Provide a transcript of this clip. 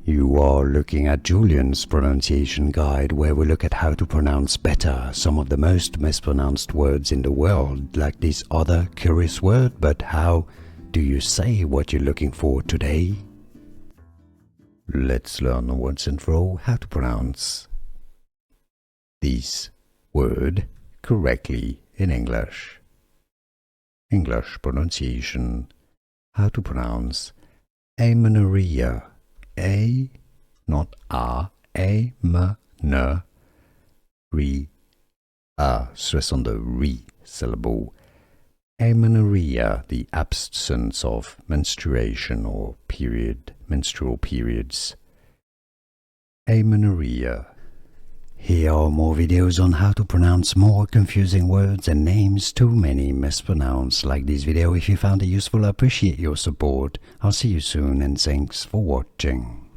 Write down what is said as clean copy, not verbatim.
You are looking at Julian's pronunciation guide, where we look at how to pronounce better some of the most mispronounced words in the world, like this other curious word. But how do you say what you're looking for today? Let's learn once and for all how to pronounce this word correctly in English. English pronunciation. How to pronounce amenorrhea. A, not A, re, A, stress on the re syllable. Amenorrhea, the absence of menstruation or menstrual periods. Amenorrhea. Here are more videos on how to pronounce more confusing words and names too many mispronounced. Like this video if you found it useful. I appreciate your support. I'll see you soon and thanks for watching.